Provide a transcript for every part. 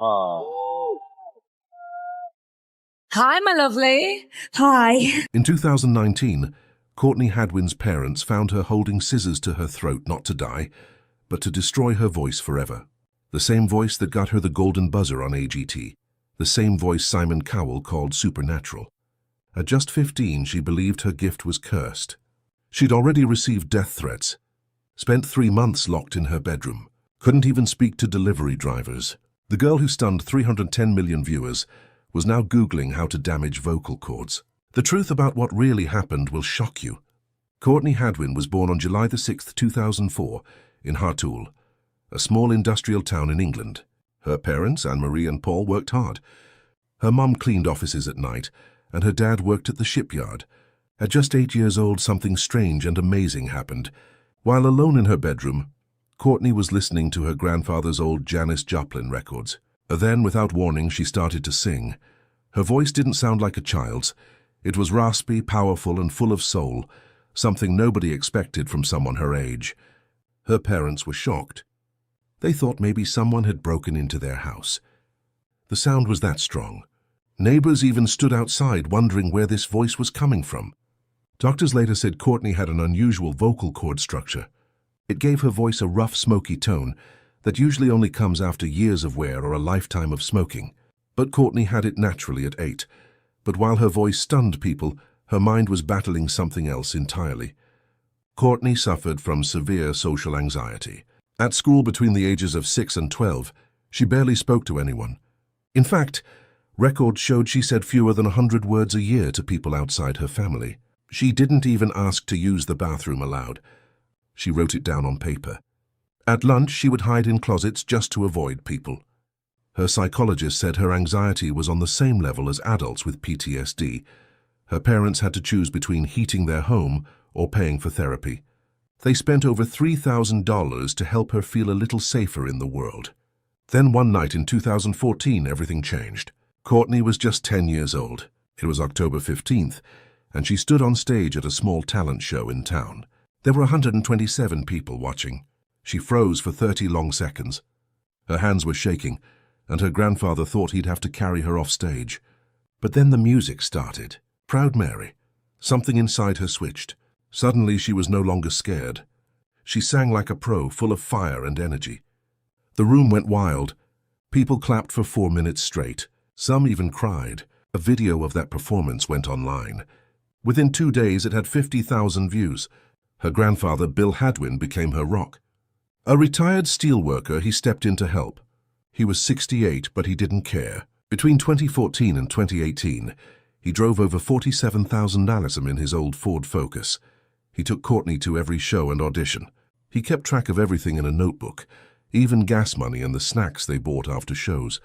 Hi, my lovely. Hi. In 2019, Courtney Hadwin's parents found her holding scissors to her throat not to die, but to destroy her voice forever. The same voice that got her the golden buzzer on AGT. The same voice Simon Cowell called supernatural. At just 15, she believed her gift was cursed. She'd already received death threats, spent 3 months locked in her bedroom, couldn't even speak to delivery drivers. The girl who stunned 310 million viewers was now Googling how to damage vocal cords. The truth about what really happened will shock you. Courtney Hadwin was born on July 6, 2004, in Hartlepool, a small industrial town in England. Her parents, Anne-Marie and Paul, worked hard. Her mum cleaned offices at night, and her dad worked at the shipyard. At just 8 years old, something strange and amazing happened. While alone in her bedroom, Courtney was listening to her grandfather's old Janis Joplin records. Then, without warning, she started to sing. Her voice didn't sound like a child's. It was raspy, powerful, and full of soul, something nobody expected from someone her age. Her parents were shocked. They thought maybe someone had broken into their house. The sound was that strong. Neighbors even stood outside wondering where this voice was coming from. Doctors later said Courtney had an unusual vocal cord structure. It gave her voice a rough, smoky tone that usually only comes after years of wear or a lifetime of smoking. But Courtney had it naturally at 8. But while her voice stunned people, her mind was battling something else entirely. Courtney suffered from severe social anxiety. At school between the ages of 6 and 12, she barely spoke to anyone. In fact, records showed she said fewer than 100 words a year to people outside her family. She didn't even ask to use the bathroom aloud. She wrote it down on paper. At lunch, she would hide in closets just to avoid people. Her psychologist said her anxiety was on the same level as adults with PTSD. Her parents had to choose between heating their home or paying for therapy. They spent over $3,000 to help her feel a little safer in the world. Then one night in 2014, everything changed. Courtney was just 10 years old. It was October 15th, and she stood on stage at a small talent show in town. There were 127 people watching. She froze for 30 long seconds. Her hands were shaking, and her grandfather thought he'd have to carry her off stage. But then the music started. Proud Mary. Something inside her switched. Suddenly she was no longer scared. She sang like a pro, full of fire and energy. The room went wild. People clapped for 4 minutes straight. Some even cried. A video of that performance went online. Within 2 days, it had 50,000 views. Her grandfather, Bill Hadwin, became her rock. A retired steelworker, he stepped in to help. He was 68, but he didn't care. Between 2014 and 2018, he drove over 47,000 miles in his old Ford Focus. He took Courtney to every show and audition. He kept track of everything in a notebook, even gas money and the snacks they bought after shows.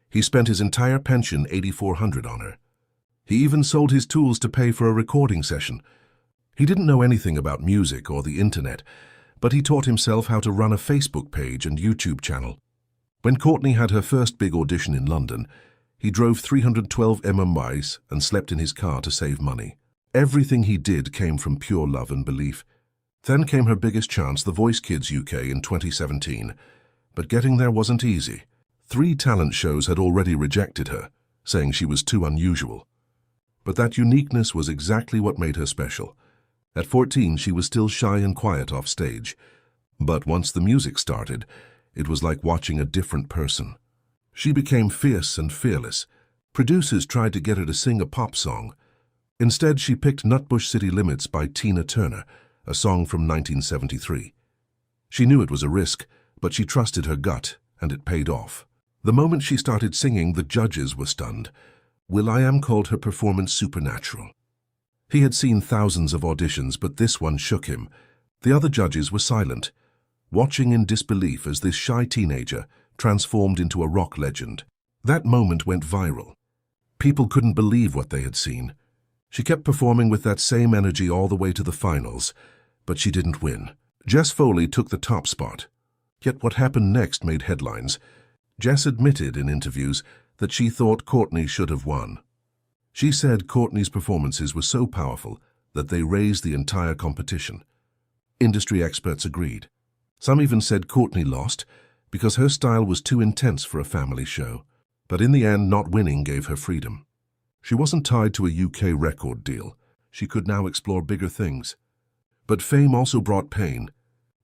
He spent his entire pension, $8,400, on her. He even sold his tools to pay for a recording session. He didn't know anything about music or the internet, but he taught himself how to run a Facebook page and YouTube channel. When Courtney had her first big audition in London, he drove 312 miles and slept in his car to save money. Everything he did came from pure love and belief. Then came her biggest chance, The Voice Kids UK, in 2017. But getting there wasn't easy. 3 talent shows had already rejected her, saying she was too unusual. But that uniqueness was exactly what made her special. At 14, she was still shy and quiet off stage. But once the music started, it was like watching a different person. She became fierce and fearless. Producers tried to get her to sing a pop song. Instead, she picked Nutbush City Limits by Tina Turner, a song from 1973. She knew it was a risk, but she trusted her gut, and it paid off. The moment she started singing, the judges were stunned. will.i.am called her performance supernatural. He had seen thousands of auditions, but this one shook him. The other judges were silent, watching in disbelief as this shy teenager transformed into a rock legend. That moment went viral. People couldn't believe what they had seen. She kept performing with that same energy all the way to the finals, but she didn't win. Jess Foley took the top spot. Yet what happened next made headlines. Jess admitted in interviews that she thought Courtney should have won. She said Courtney's performances were so powerful that they raised the entire competition. Industry experts agreed. Some even said Courtney lost because her style was too intense for a family show. But in the end, not winning gave her freedom. She wasn't tied to a UK record deal. She could now explore bigger things. But fame also brought pain.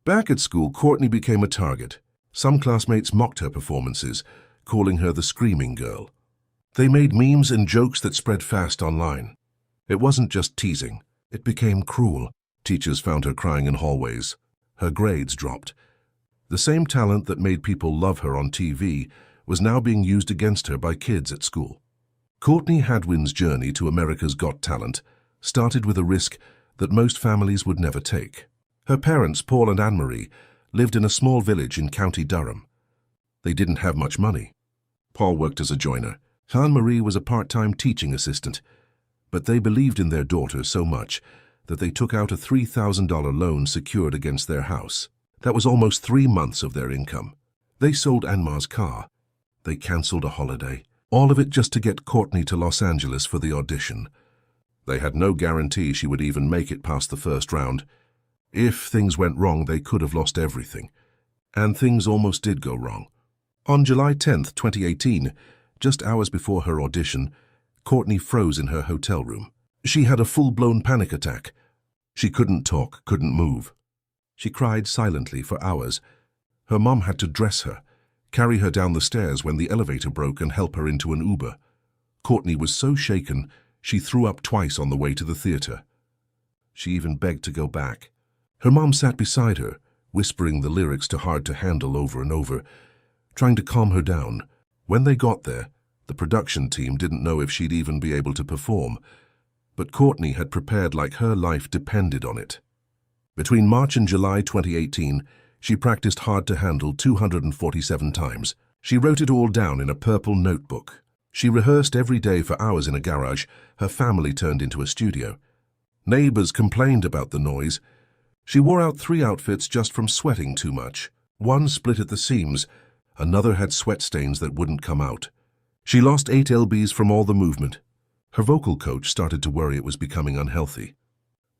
Back at school, Courtney became a target. Some classmates mocked her performances, calling her the screaming girl. They made memes and jokes that spread fast online. It wasn't just teasing. It became cruel. Teachers found her crying in hallways. Her grades dropped. The same talent that made people love her on TV was now being used against her by kids at school. Courtney Hadwin's journey to America's Got Talent started with a risk that most families would never take. Her parents, Paul and Anne-Marie, lived in a small village in County Durham. They didn't have much money. Paul worked as a joiner. Anne-Marie was a part-time teaching assistant. But they believed in their daughter so much that they took out a $3,000 loan secured against their house. That was almost 3 months of their income. They sold Anma's car. They cancelled a holiday. All of it just to get Courtney to Los Angeles for the audition. They had no guarantee she would even make it past the first round. If things went wrong, they could have lost everything. And things almost did go wrong. On July 10th, 2018, just hours before her audition, Courtney froze in her hotel room. She had a full-blown panic attack. She couldn't talk, couldn't move. She cried silently for hours. Her mom had to dress her, carry her down the stairs when the elevator broke and help her into an Uber. Courtney was so shaken, she threw up twice on the way to the theater. She even begged to go back. Her mom sat beside her, whispering the lyrics to Hard to Handle over and over, trying to calm her down. When they got there, the production team didn't know if she'd even be able to perform, but Courtney had prepared like her life depended on it. Between March and July 2018, she practiced Hard to Handle 247 times. She wrote it all down in a purple notebook. She rehearsed every day for hours in a garage her family turned into a studio. Neighbors complained about the noise. She wore out 3 outfits just from sweating too much. One split at the seams, another had sweat stains that wouldn't come out. She lost 8 lbs from all the movement. Her vocal coach started to worry it was becoming unhealthy.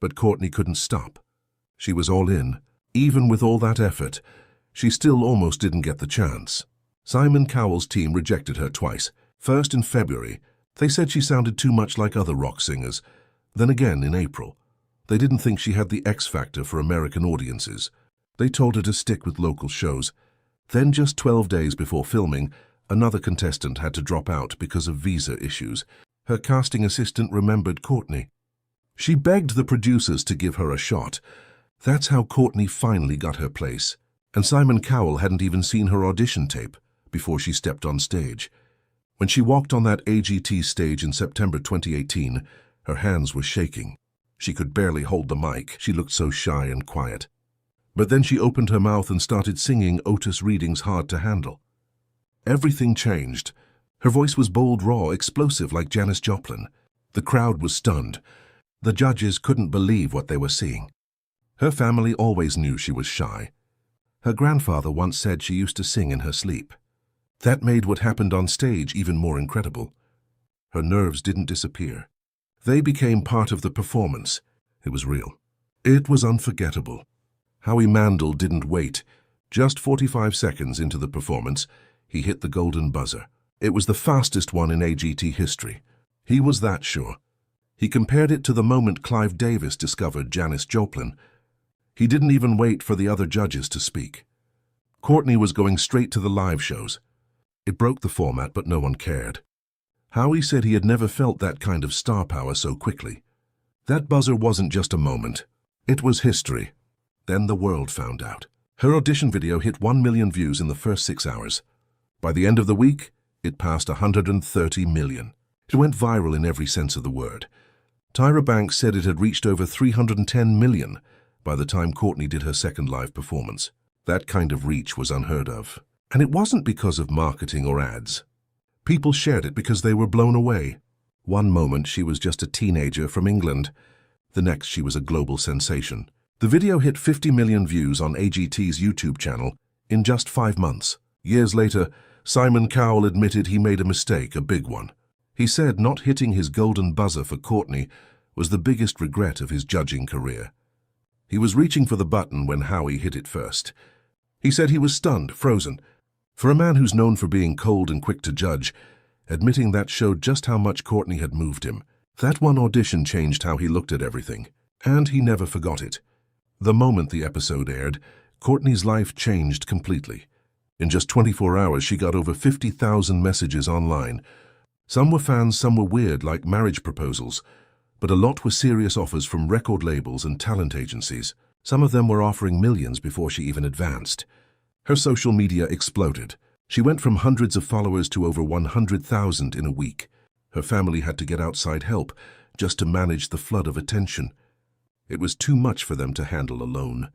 But Courtney couldn't stop. She was all in. Even with all that effort, she still almost didn't get the chance. Simon Cowell's team rejected her twice. First in February, they said she sounded too much like other rock singers. Then again in April. They didn't think she had the X factor for American audiences. They told her to stick with local shows. Then just 12 days before filming, another contestant had to drop out because of visa issues. Her casting assistant remembered Courtney. She begged the producers to give her a shot. That's how Courtney finally got her place. And Simon Cowell hadn't even seen her audition tape before she stepped on stage. When she walked on that AGT stage in September 2018, her hands were shaking. She could barely hold the mic. She looked so shy and quiet. But then she opened her mouth and started singing Otis Redding's Hard to Handle. Everything changed. Her voice was bold, raw, explosive like Janis Joplin. The crowd was stunned. The judges couldn't believe what they were seeing. Her family always knew she was shy. Her grandfather once said she used to sing in her sleep. That made what happened on stage even more incredible. Her nerves didn't disappear. They became part of the performance. It was real. It was unforgettable. Howie Mandel didn't wait. Just 45 seconds into the performance, he hit the golden buzzer. It was the fastest one in AGT history. He was that sure. He compared it to the moment Clive Davis discovered Janis Joplin. He didn't even wait for the other judges to speak. Courtney was going straight to the live shows. It broke the format, but no one cared. Howie said he had never felt that kind of star power so quickly. That buzzer wasn't just a moment. It was history. Then the world found out. Her audition video hit 1 million views in the first 6 hours. By the end of the week, it passed 130 million. It went viral in every sense of the word. Tyra Banks said it had reached over 310 million by the time Courtney did her second live performance. That kind of reach was unheard of. And it wasn't because of marketing or ads. People shared it because they were blown away. One moment she was just a teenager from England. The next she was a global sensation. The video hit 50 million views on AGT's YouTube channel in just 5 months. Years later, Simon Cowell admitted he made a mistake, a big one. He said not hitting his golden buzzer for Courtney was the biggest regret of his judging career. He was reaching for the button when Howie hit it first. He said he was stunned, frozen, For a man who's known for being cold and quick to judge, admitting that showed just how much Courtney had moved him. That one audition changed how he looked at everything, and he never forgot it. The moment the episode aired, Courtney's life changed completely. In just 24 hours, she got over 50,000 messages online. Some were fans, some were weird, like marriage proposals, but a lot were serious offers from record labels and talent agencies. Some of them were offering millions before she even advanced. Her social media exploded. She went from hundreds of followers to over 100,000 in a week. Her family had to get outside help just to manage the flood of attention. It was too much for them to handle alone.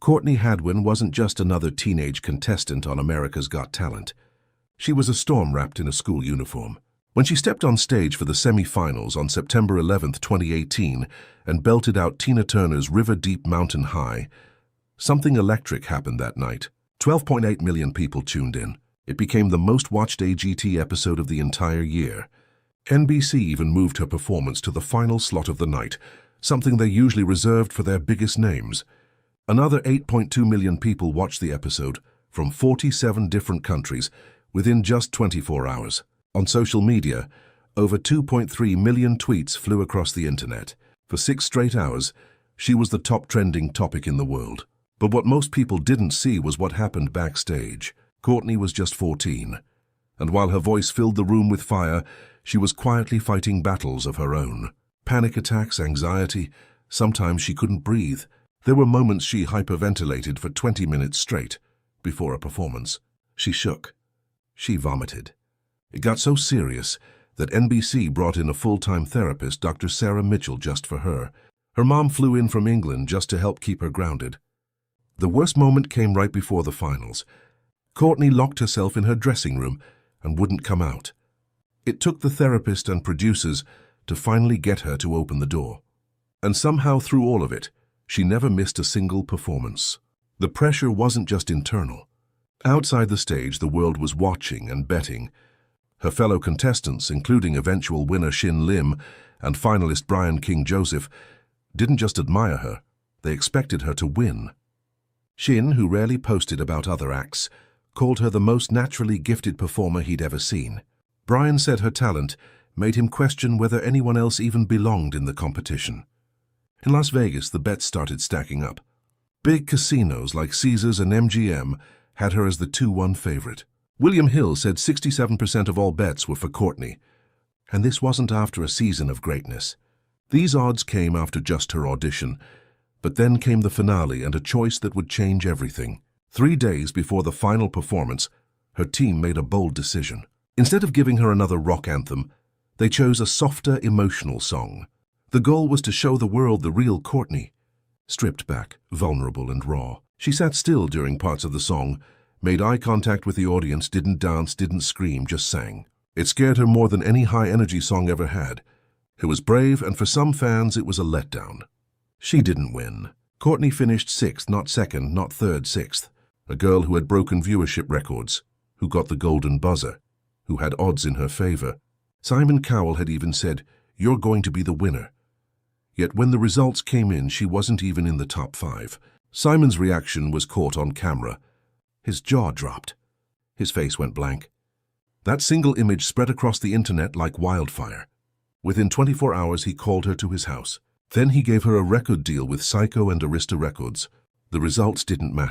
Courtney Hadwin wasn't just another teenage contestant on America's Got Talent. She was a storm wrapped in a school uniform. When she stepped on stage for the semi-finals on September 11, 2018, and belted out Tina Turner's River Deep Mountain High, something electric happened that night. 12.8 million people tuned in. It became the most watched AGT episode of the entire year. NBC even moved her performance to the final slot of the night, something they usually reserved for their biggest names. Another 8.2 million people watched the episode from 47 different countries within just 24 hours. On social media, over 2.3 million tweets flew across the internet. For 6 straight hours, she was the top trending topic in the world. But what most people didn't see was what happened backstage. Courtney was just 14, and while her voice filled the room with fire, she was quietly fighting battles of her own. Panic attacks, anxiety, sometimes she couldn't breathe. There were moments she hyperventilated for 20 minutes straight. Before a performance, she shook. She vomited. It got so serious that NBC brought in a full-time therapist, Dr. Sarah Mitchell, just for her. Her mom flew in from England just to help keep her grounded. The worst moment came right before the finals. Courtney locked herself in her dressing room and wouldn't come out. It took the therapist and producers to finally get her to open the door. And somehow through all of it, she never missed a single performance. The pressure wasn't just internal. Outside the stage, the world was watching and betting. Her fellow contestants, including eventual winner Shin Lim and finalist Brian King Joseph, didn't just admire her, they expected her to win. Shin, who rarely posted about other acts, called her the most naturally gifted performer he'd ever seen. Brian said her talent made him question whether anyone else even belonged in the competition. In Las Vegas, the bets started stacking up. Big casinos like Caesars and MGM had her as the 2-1 favorite. William Hill said 67% of all bets were for Courtney. And this wasn't after a season of greatness. These odds came after just her audition, but then came the finale and a choice that would change everything. 3 days before the final performance, her team made a bold decision. Instead of giving her another rock anthem, they chose a softer, emotional song. The goal was to show the world the real Courtney, stripped back, vulnerable and raw. She sat still during parts of the song, made eye contact with the audience, didn't dance, didn't scream, just sang. It scared her more than any high-energy song ever had. It was brave, and for some fans, it was a letdown. She didn't win. Courtney finished 6th, not 2nd, not 3rd, 6th. A girl who had broken viewership records, who got the golden buzzer, who had odds in her favor. Simon Cowell had even said, "You're going to be the winner." Yet when the results came in, she wasn't even in the top 5. Simon's reaction was caught on camera. His jaw dropped. His face went blank. That single image spread across the internet like wildfire. Within 24 hours, he called her to his house. Then he gave her a record deal with Psycho and Arista Records. The results didn't matter.